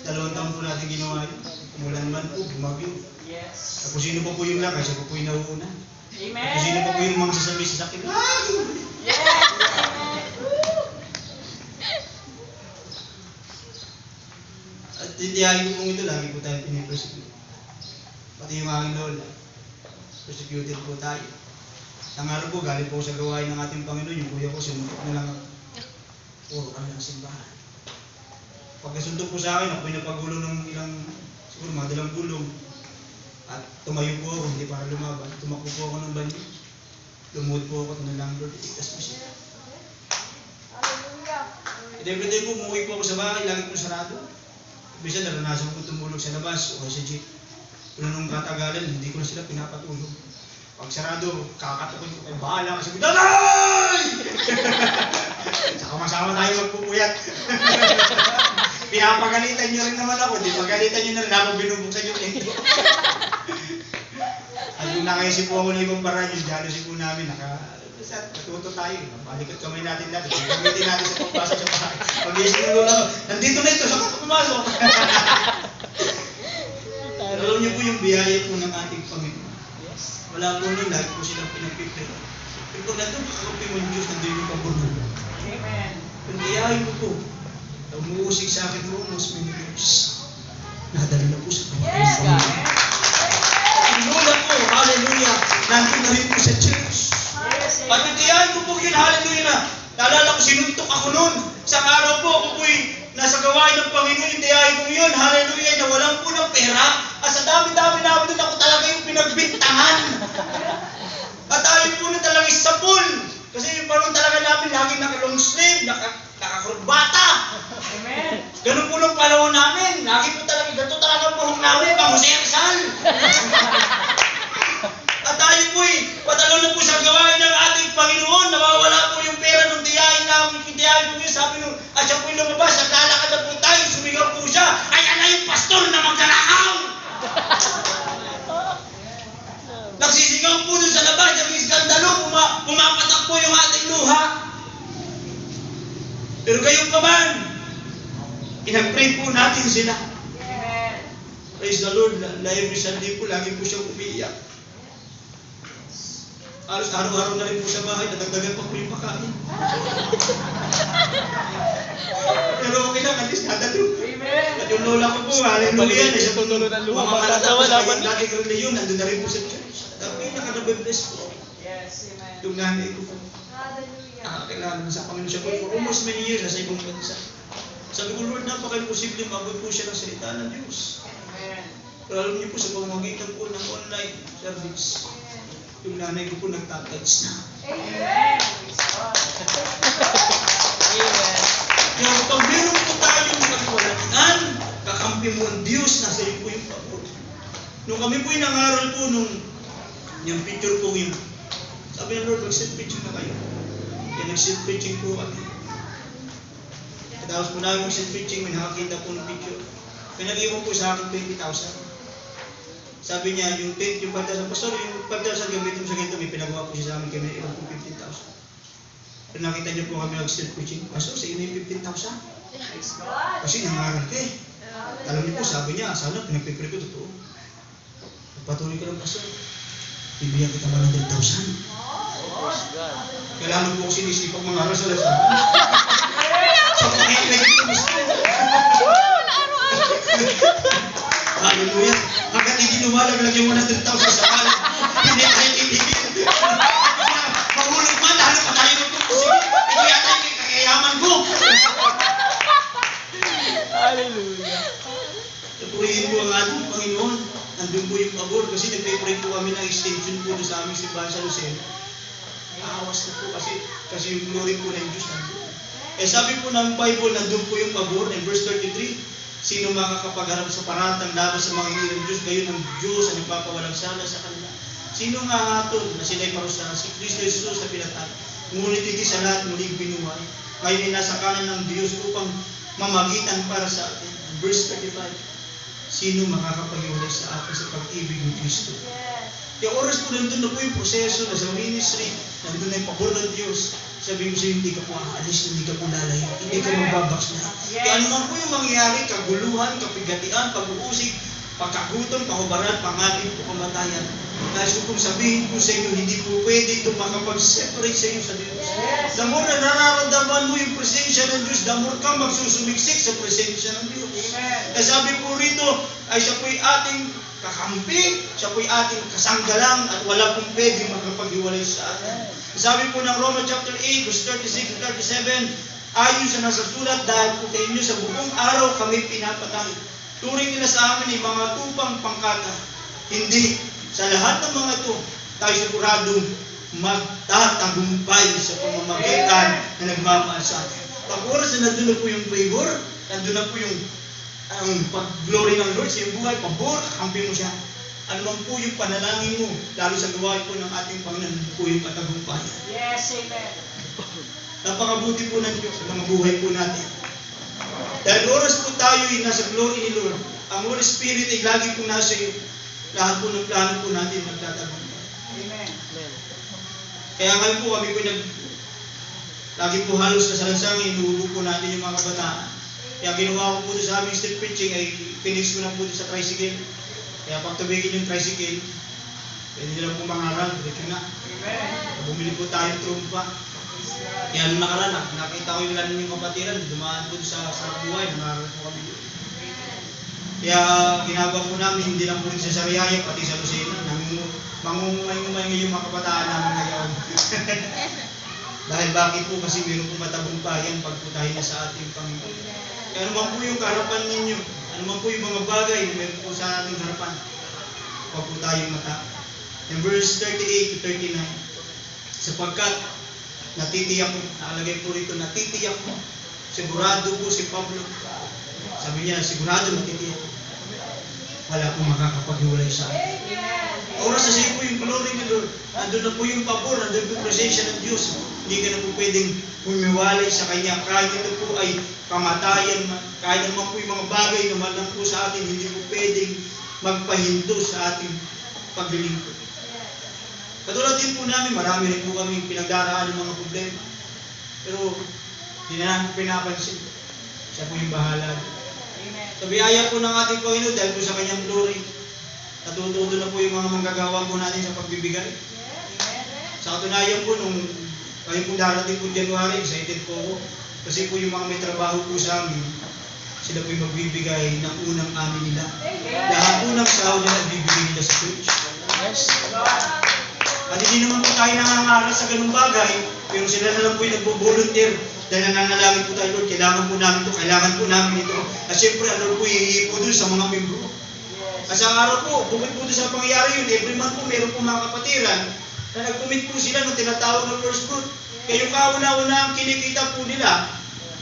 2 taon po natin ginawa yun. Umulan man po, bumagyo. Tapos sino pa po yung lakay, siya pa po yung nauuna. Tapos sino pa po yung mga sasabi sa sakit. At titiyahin ko pong ito, lagi po tayo pinipersecute. Pati yung aking lola, persecuted po tayo. Ang araw po, galing po sa gawain ng ating Panginoon, yung kuya ko, sinuntok na lang puro kami ng simbahan. Pagkasuntok po sa akin, ako pinapagulong ng ilang, siguro mga 2 gulong. At tumayo po ako, hindi para lumaban. Tumakbo po ako ng banyo. Lumuhod po ako, tanalang Lord, itigtas mo siya. And everyday po, umuwi po ako sa bahay, lagi po sarado. Bisa naranasan ko tumulog sa labas o sa jeep. Pero nung katagalan, hindi ko na sila pinapatulog. Pag sarado, kakatakot ko, ay bahala kasi Daday! Saka masama tayo magpupuyat. Pinapagalitan nyo rin naman ako, di pagalitan nyo na rin habang binubuksan yung pinto. At yung nakaisip po ako ng ibang paraan, yung jealousy po namin, natuto tayo. Balikat kamay natin lahat. Gamitin natin sa pagpasok sa bahay. Pag-iisip ng lola ko, nandito na ito, saka ka pumasok. Alam niyo po yung biyaya po ng ating Panginoon. Wala po nun, lagi po silang pinagpipray. Pero pag nandun, kakapi mo yung Diyos, nandun yung pabor nun. Amen. Kung iyahin ko po, umuusig sa akin mo, mas minibus. Nadali na po sa Panginoon. Yes, God. Ang lola ko, hallelujah, nandun na rin po sa church. At natiyahin ko po yun, hallelujah na. Naalala ko, sinuntok ako nun. Sa araw po, ako po'y nasa gawain ng Panginoon, yung tiyahin ko yun, hallelujah, na walang po ng pera. At sa dami-dami namin doon, ako talaga yung pinagbintangan. At ayaw po na talaga isapol. Kasi yung parang talaga namin, laging naka-long sleeve, naka-kurbata. Amen. Ganun po nung panahon namin. Lagi po talaga, ganito talaga purong namin, pang Jose Rizal. At tayo po'y patalo na po sa gawain ng ating Panginoon. Nawawala po yung pera ng tiyahin namin. Tiyahin po yun, sabi nung, at siya po'y lumabas, at lalakad na po tayo, sumigaw po siya, ay ana yung pastor na magdanakaw! Nagsisigaw po dun sa labas, yung iskandalo, pumapatak po yung ating luha. Pero gayon pa man, pinag-pray Ibigay po natin sila. Amen. Praise the Lord. Na every Sunday po, lagi po siyang umiiyak. Halos araw-araw na rin po sa bahay, nadagdagan pa po yung pakain. Pero okay lang, at least nadalo. Amen. At yung lola ko po, hallelujah, na siya po Tutulo ng luha, mga bata malata po wala sa ba? yung dating reliyon, nandun na rin po sa church. At pinaka-nabe-bless po. Yes, amen. Yung nanay ko po, Hallelujah. nakakilala sa Panginoon siya po for almost many years nasa ibang bansa. Sabi ko, Lord, napaka-imposible mabot po siya ng salita ng Diyos. Amen. Pero alam niyo po, sa pamamagitan po ng online service, yung nanay ko po nagtatags na. Amen. Praise God. Amen. Kaya pag meron po tayong kaliwalatian, kakampi mo ang Diyos, nasa iyo po yung pabor. Nung kami po nangaral po yung picture po yun, sabi ng Lord, mag-self-preaching na kayo. Kaya nag-self-preaching po kami. Tapos po namin mag-self-preaching, may nakakita po ng picture. May nag-iwan po sa akin 20,000. Sabi niya, yung 5,000, Pastor, yung 5,000 gamitin mo sa ganito, may pinagawa po siya sa amin, kaya may iwan po 15,000. Pero nakita niyo po kami nag-self-preaching, Pastor, sa inyo yung 15,000? Praise God. Kasi nangaral ka eh. Alam niyo po, sabi niya, sana pinagpipre ko, totoo. Patuloy ka lang, Pastor. Bibigyan kita 100,000. Praise God. Kaya lalo po ako sinisipag mangaral sa lasan. Sa pakikay ko mismo. Hallelujah. Hanggat hindi lumalaglag yung 100,000 sa pala, hindi tayo titigil. Mahulog man, lalo pa tayo magpupusin. Ito yata yung kakayaman ko. Hallelujah. Purihin po ang ating Panginoon. Nandun po yung pabor kasi nagpe-pray po kami ng extension po sa aming simbahan sa Lucena. Aawas na po kasi yung glory po ng Diyos nandun. Sabi po ng Bible, nandun po yung pabor in verse 33. Sino makakapagharap sa paratang laban sa mga hinilang Diyos, gayon ang Diyos ang nagpapawalang sala sa kanila. Sino nga hatod na sila'y parusahan? Si Kristo Jesus na pinatay. Ngunit hindi sa lahat muling binuhay. Ngayon ay nasa kanan ng Diyos upang mamagitan para sa atin. Verse 35. Sino makakapaghiwalay sa atin sa pag-ibig ng Kristo? Kaya oras po nandun na po yung proseso na sa ministry, nandun na yung pabor ng Diyos. Sabi ko sa'yo, hindi ka po aalis, hindi ka po lalayo, hindi ka magbabaks na. Kaya ano man po yung mangyayari, kaguluhan, kapigatian, pag-uusig, pagkagutom, kahubaran, panganib o kamatayan. Nais ko pong sabihin po sa inyo, hindi po pwede ito makapag-separate sa inyo sa Diyos. The more na nararamdaman mo yung presensya ng Diyos, the more kang magsusumiksik sa presensya ng Diyos. Kaya sabi po rito, ay siya po'y ating kakampi, siya po'y ating kasanggalang at wala pong pwede magkapaghiwalay sa atin. Sabi po ng Romans chapter 8, verse 36 to 37, ayon sa nasa sulat, dahil po kayo sa buong araw kami pinapatay. Turing nila sa amin yung mga tupang pangkata. Hindi. Sa lahat ng mga ito, tayo siguradong magtatagumpay sa pamamagitan na nagmamahal sa atin. Pag oras na nandun na po yung favor, nandun na po yung pag-glory ng Lord sa iyong buhay, pabor, kakampi mo siya. Ano man po yung panalangin mo, lalo sa gawain po ng ating Panginoon, po yung katagumpayan. Yes, amen. Napakabuti po ng Diyos sa mga buhay po natin. Dahil oras po tayo ay nasa glory ni Lord, ang Holy Spirit ay lagi po nasa iyo. Lahat po ng plano po natin magtatagumpay. Amen. Kaya ngayon po kami po lagi po halos kasalansang inuulo po natin yung mga kabataan. Kaya ginawa ko po sa aming street preaching ay finish ko na po sa tricycle. Kaya pag tumigil yung tricycle, pwede nila po mangaral, diretso na. Amen. Bumili po tayong trumpa. Kaya nung nakaraan, nakita ko yung lalim yung kapatiran, dumaan po sa buhay, nangaral po kami doon. Kaya ginagawa po namin, hindi lang po rin sa Sariaya, pati sa Lucena, mangungumay-ngumay yung mga kabataan namin ngayon. Dahil bakit po? Kasi meron po matagumpayan pag po tayo na sa ating Panginoon. Kaya ano man po yung karapan ninyo, ano man po yung mga bagay na meron po sa ating harapan, huwag po tayong mata. In verse 38 to 39, sapagkat natitiyak ko, nakalagay po rito, natitiyak ko, sigurado po si Pablo. Sabi niya, sigurado natitiyak ko. Wala pong makakapaghiwalay sa atin. Oras na siya po yung glory ni Lord. Nandun na po yung pabor, nandun po yung presensya ng Diyos. Hindi ka na po pwedeng humiwalay sa Kanya. Kahit ito po ay kamatayan, kahit naman po yung mga bagay na malang po sa atin, hindi po pwedeng magpahinto sa ating paglilingkod. Katulad din po namin, marami rin po kami pinagdaraan ng mga problema. Pero hindi na namin pinapansin. Siya po yung bahala. Amen. Sa biyaya po ng ating Panginoon, dahil po sa kanyang glory, natututo na po yung mga manggagawa po natin sa pagbibigay. Sa katunayan po, nung kayo po darating po January, excited po ako. Kasi po yung mga may trabaho po sa amin, sila po yung magbibigay ng unang amin nila. Lahat po ng sahod na nagbibigay nila sa church. Yes. At hindi naman po tayo nangangaral sa ganung bagay, pero sila na lang po yung nagbo-volunteer. Dahil nananalangin po tayo, Lord, kailangan po namin ito, kailangan po namin ito. At syempre, ang Lord po hihingi po doon sa mga membro. Kasi ang araw po, bukod po doon sa pangyayari yun, every month po, meron po mga kapatiran na nag-commit po sila ng tinatawag ng first fruit. Kaya yung kauna-una ang kinikita po nila,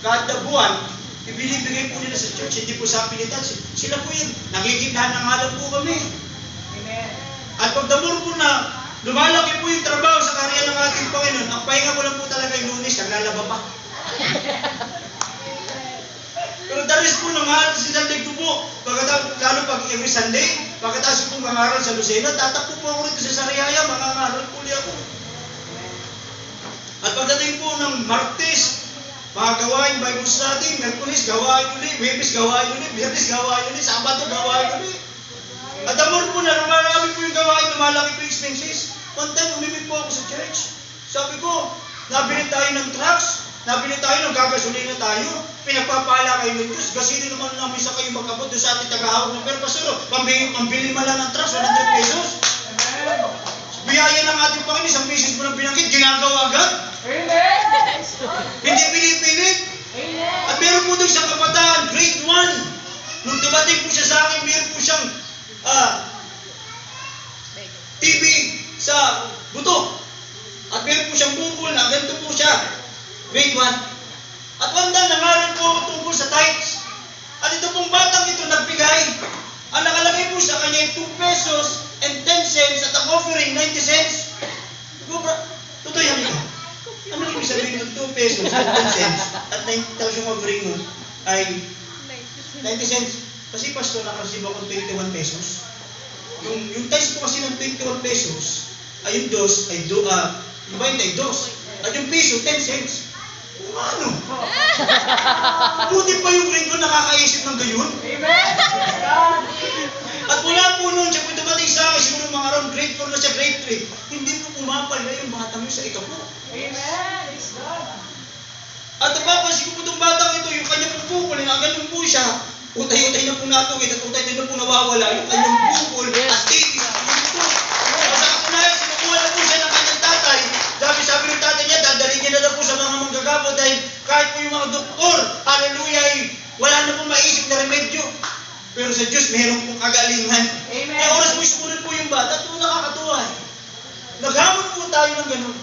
kada buwan, ibinibigay po nila sa church, hindi po sa pilitan. Sila po yun, nakikindahan ng alam po kami. Amen. At pagdamor po na lumalaki po yung trabaho sa karya ng ating Panginoon, ang pahinga ko lang po talaga yung Lunes, naglalaba pa. Pero the rest po ng aral sa Sunday ko po, lalo pag every Sunday, pagkatapos po mangaral sa Lucena, tatakbo po ako rito sa Sariaya, mangangaral po ako. At pagdating po ng Martes, mga gawain, Bible study, Merkulis, gawain ulit, Webes, gawain ulit, Biyernes, gawain ulit, Sabado, gawain ulit. At the more po na lumalaki po yung gawain, lumalaki po yung expenses. One time, umimik po ako sa church. Sabi ko, nabili tayo ng trucks, nabili tayo ng gagasolina tayo, pinagpapala kayo ng Diyos, gasili naman namin sa kayo magkabot doon sa ating tagahawak ng pero pastor, pambili man lang ng trucks, 100 pesos. Biyaya ng ating Panginoon, isang beses mo nang binanggit, ginagawa agad. Amen. Hindi pinipilit. Amen. At meron po doon sa kabataan, grade 1. Nung dumating po siya sa akin, meron po siyang TV sa buto. At meron po siyang bukol na ganito po siya. Grade 1. At one time, nangaral po ako tungkol sa tithes. At ito pong batang ito nagbigay. Ang nakalagay po sa kanya 2 pesos and 10 cents at ang offering 90 cents. Totoo yan ito. Ano ibig sabihin ng 2 pesos and 10 cents at 90 tapos yung offering mo ay 90 cents. Kasi pastor, nakareceive ako 21 pesos. Yung tithes ko kasi ng 21 pesos ay yung dos ay yung 20 ay dos. At yung piso, 10 cents. Kung ano? Buti pa yung grade ko nakakaisip ng gayon. Amen. At mula po noon, siya po dumating sa akin, siguro mga around grade 4 na siya, grade 3. Hindi po pumapala yung batang yun sa ikapo. Amen. Praise God. At napapansin ko po itong batang ito, yung kanya pong bukol, na ganun po siya. Utay-utay na po natugid at utay na po nawawala yung kanyang bukol at titis. Yun po. At sa katunayan, sinukuha na po siya ng kanyang tatay. Sabi ng tatay niya, dadalhin niya na daw po sa mga manggagawa dahil kahit po yung mga doktor, hallelujah, wala na pong maisip na remedyo. Pero sa Diyos, meron pong kagalingan. Amen. Kaya oras po sumunod po yung bata, ito nakakatuwa eh. Naghamon po tayo ng ganun.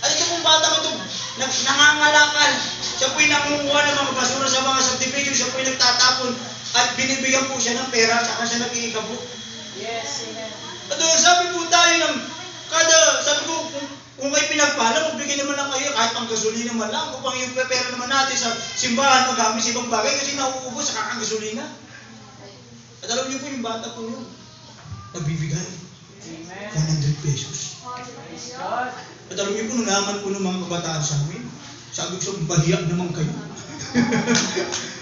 At ito pong bata ito, nangangalakal. Siya po'y nangunguha ng mga basura sa mga subdivision, siya po'y nagtatapon at binibigyan po siya ng pera, saka siya nag-iikabo. Yes, amen. At sabi po tayo ng sabi ko, kung kayo pinagpala, magbigay naman lang kayo kahit pang gasolina man lang, kung pang yung pera naman natin sa simbahan, magamit sa ibang bagay kasi nauubos sa kakagasolina. At alam niyo po yung bata po yun, nagbibigay Amen. 100 pesos. Praise God. At alam niyo po, nung naman po ng mga kabataan sa amin, sabi ko, bahiyak naman kayo.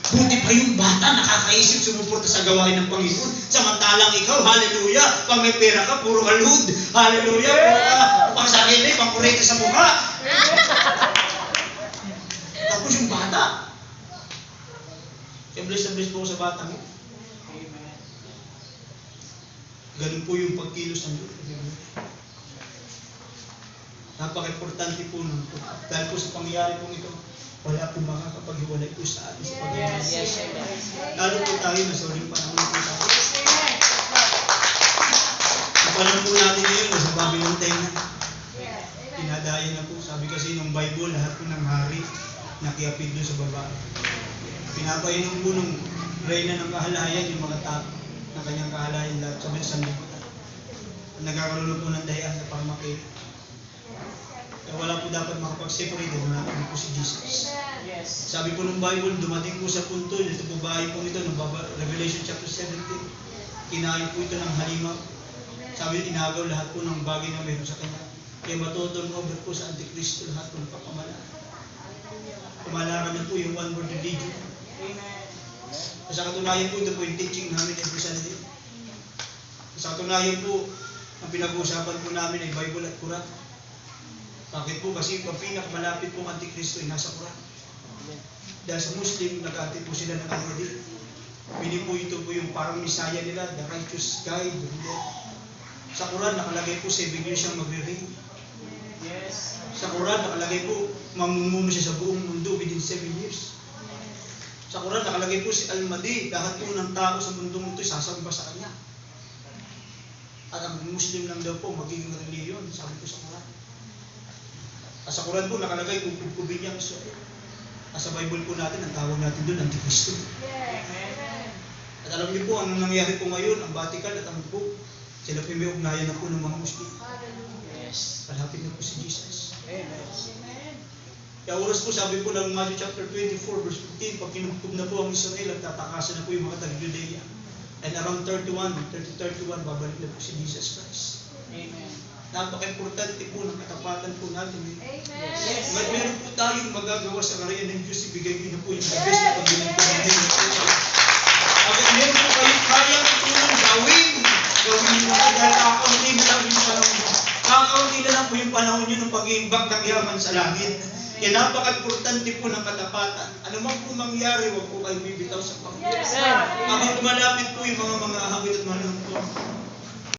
Buti pa yung bata, nakakaisip sumuporta sa gawain ng Panginoon. Samantalang ikaw, hallelujah, pag may pera ka, puro halud. Hallelujah, puro pang sarili, pang kurete sa mukha. Tapos yung bata. Bless na bless po sa batang ito. Amen. Ganun po yung pagkilos ng Diyos. Napaka-importante po nun. Dahil po sa pangyayari po ito, wala po makakapaghiwalay po sa atin sa Panginoon. Yes, amen. Lalo po tayo, nasa uling panahon po tayo. Amen. Ang panahon po natin ngayon, nasa Babylon time na. Pinadaya na po. Sabi kasi ng Bible, lahat po ng hari, nakiapid doon sa babae. Pinapainom po ng reyna ng kahalayan, yung mga tao ng kanyang kahalayan lahat. Sabi sa sanlibutan. Nagkakaroon po ng dayaan sa pangmakil. Kaya wala po dapat makapag-separate kung wala po si Jesus. Yes. Sabi po ng Bible, dumating po sa punto, ito po bahay po ito, ng Revelation chapter 17, kinain po ito ng halimaw. Sabi, inagaw lahat po ng bagay na meron sa kanya. Kaya matuturn over po sa Antikristo lahat po ng pagpamalaan. Pamalaran na po yung one world religion. Amen. Sa katunayan po, ito po yung teaching namin every Sunday. Sa katunayan po, ang pinag-uusapan po namin ay Bible at Quran. Bakit po? Kasi ang pinakamalapit pong Antikristo ay nasa Quran. Dahil sa Muslim, nag-ati po sila ng Al-Mahdi. Pili po ito po yung parang misaya nila, the righteous guide. Sa Quran, nakalagay po 7 years siyang magre-reign. Yes. Sa Quran, nakalagay po, mamumuno siya sa buong mundo within 7 years. Sa Quran, nakalagay po si Al-Mahdi, lahat po ng tao sa mundong ito sasamba sa kanya. At ang Muslim lang daw po, magiging reliyon, sabi po sa Quran. At sa Quran po, nakalagay, kukubin niya ang Israel. At sa Bible po natin, ang tawag natin doon, Antikristo. Amen. At alam niyo po, anong nangyari po ngayon, ang Vatican at ang Pope, sila po may ugnayan na po ng mga Muslim. Yes. Palapit na po si Jesus. Amen. Kaya oras po, sabi po ng Matthew chapter 24, verse 15, pag kinugtog na po ang Israel at tatakasan na po yung mga taga-Judea. And around 31, babalik na po si Jesus Christ. Amen. Napaka-importante po ng katapatan po natin. Yes. Meron po tayong magagawa sa karayan ng Diyos, ibigay niyo na po yung the best na pagbilang po natin. At meron po kayong kayang tulong gawin niyo na dahil kakaunti na lang yung panahon niyo. Kakaunti na lang po yung panahon niyo ng pag-iimbak ng yaman sa langit. Kaya napaka-importante po ng katapatan. Ano man po mangyari, huwag po kayo bibitaw sa Panginoon. Yes, sir. Habang lumalapit po yung mga ahawit at manunod,